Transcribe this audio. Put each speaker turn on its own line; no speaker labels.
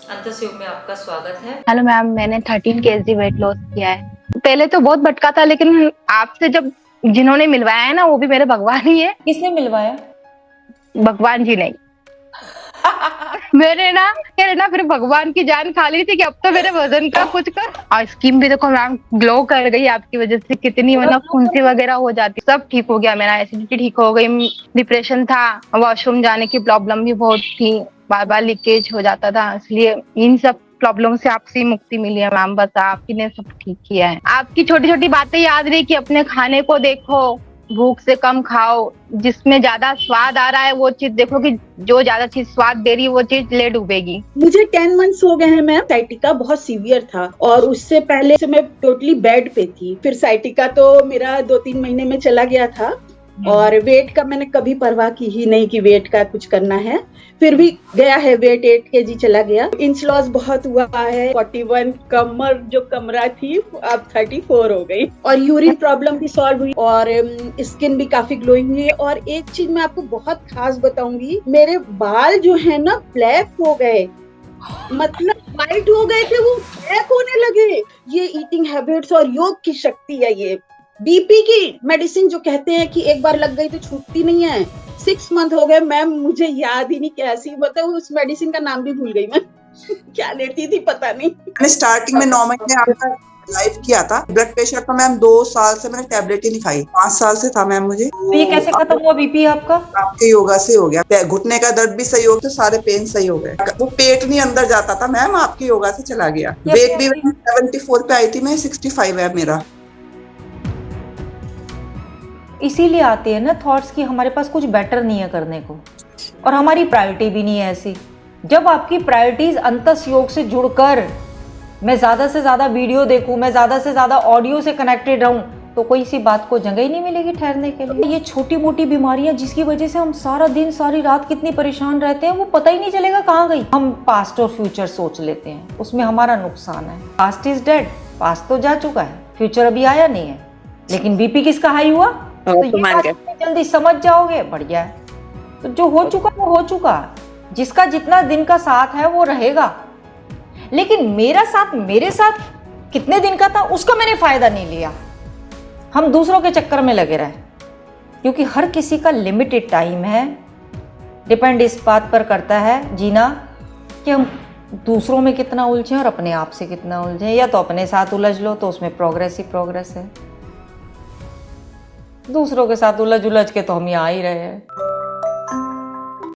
अंतस योग में आपका स्वागत है।
हेलो मैम, मैंने 13 केजी वेट लॉस किया है। पहले तो बहुत भटका था, लेकिन आपसे जब जिन्होंने मिलवाया है ना, वो भी मेरे भगवान ही है।
किसने मिलवाया?
भगवान जी नहीं। मेरे ना फिर भगवान की जान खा ली थी कि अब तो मेरे वजन का कुछ कर। और स्किन भी देखो मैम, ग्लो कर गई आपकी वजह से। कितनी मतलब फुंसी वगैरह हो जाती, सब ठीक हो गया। मेरा एसिडिटी ठीक हो गई, डिप्रेशन था, वॉशरूम जाने की प्रॉब्लम भी बहुत थी, बार बार लीकेज हो जाता था। इसलिए इन सब प्रॉब्लम से आपसे मुक्ति मिली है मैम। बस आपकी ने सब ठीक किया है। आपकी छोटी छोटी बातें याद रही कि अपने खाने को देखो, भूख से कम खाओ, जिसमें ज्यादा स्वाद आ रहा है वो चीज देखो, कि जो ज्यादा चीज स्वाद दे रही है वो चीज ले डूबेगी।
मुझे 10 मंथ्स हो गए हैं मैम। साइटिका बहुत सीवियर था और उससे पहले से मैं टोटली बेड पे थी। फिर साइटिका तो मेरा 2-3 महीने में चला गया था और वेट का मैंने कभी परवाह की ही नहीं कि वेट का कुछ करना है। फिर भी गया है, वेट 8 केजी चला गया। इंच लॉस बहुत हुआ है। 41 कमर जो कमरा थी अब 34 हो गई और यूरिन प्रॉब्लम भी सॉल्व हुई और स्किन भी काफी ग्लोइंग हुई है। और एक चीज मैं आपको बहुत खास बताऊंगी, मेरे बाल जो है ना ब्लैक हो गए, मतलब वाइट हो गए थे, वो ब्लैक होने लगे। ये ईटिंग हैबिट्स और योग की शक्ति है। ये बीपी की मेडिसिन जो कहते हैं कि एक बार लग गई तो छूटती नहीं है। 6 मंथ हो गए मैम, मुझे याद ही नहीं कैसी, मतलब उस मेडिसिन का नाम भी भूल गई मैं। क्या लेती थी पता नहीं।
मैंने स्टार्टिंग में 9 महीने आपका लाइव किया था। ब्लड प्रेशर का मैम 2 साल से मैंने टैबलेट ही नहीं खाई। 5 साल से था मैम मुझे।
तो ये कैसे खत्म हुआ बीपी आपका?
आपके योगा से हो गया। घुटने का दर्द भी सही हो गया, सारे पेन सही हो गए। वो पेट नहीं अंदर जाता था मैम, आपके योगा से चला गया। वेट भी 74 पे आई थी, मैं 65 है मेरा।
इसीलिए आती है ना थॉट्स कि हमारे पास कुछ बेटर नहीं है करने को, और हमारी प्रायोरिटी भी नहीं है ऐसी। जब आपकी प्रायोरिटीज अंतस योग से जुड़कर मैं ज़्यादा से ज़्यादा वीडियो देखूं, मैं ज़्यादा से ज़्यादा ऑडियो से कनेक्टेड रहूं, तो कोई इसी बात को जगह ही नहीं मिलेगी ठहरने के लिए। ये छोटी मोटी बीमारियां जिसकी वजह से हम सारा दिन सारी रात कितनी परेशान रहते हैं, वो पता ही नहीं चलेगा कहाँ गई। हम पास्ट और फ्यूचर सोच लेते हैं, उसमें हमारा नुकसान है। पास्ट इज डेड, पास्ट तो जा चुका है, फ्यूचर अभी आया नहीं है। लेकिन बीपी किसका हाई हुआ, तो ये बात जल्दी समझ जाओगे, बढ़िया है। तो जो हो चुका वो हो चुका, जिसका जितना दिन का साथ है वो रहेगा। लेकिन मेरा साथ मेरे साथ कितने दिन का था उसका मैंने फायदा नहीं लिया। हम दूसरों के चक्कर में लगे रहे, क्योंकि हर किसी का लिमिटेड टाइम है। डिपेंड इस बात पर करता है जीना कि हम दूसरों में कितना उलझे और अपने आप से कितना उलझे। या तो अपने साथ उलझ लो तो उसमें प्रोग्रेस ही प्रोग्रेस है, दूसरों के साथ उलझ उलझ के तो हम यहाँ ही रहे हैं।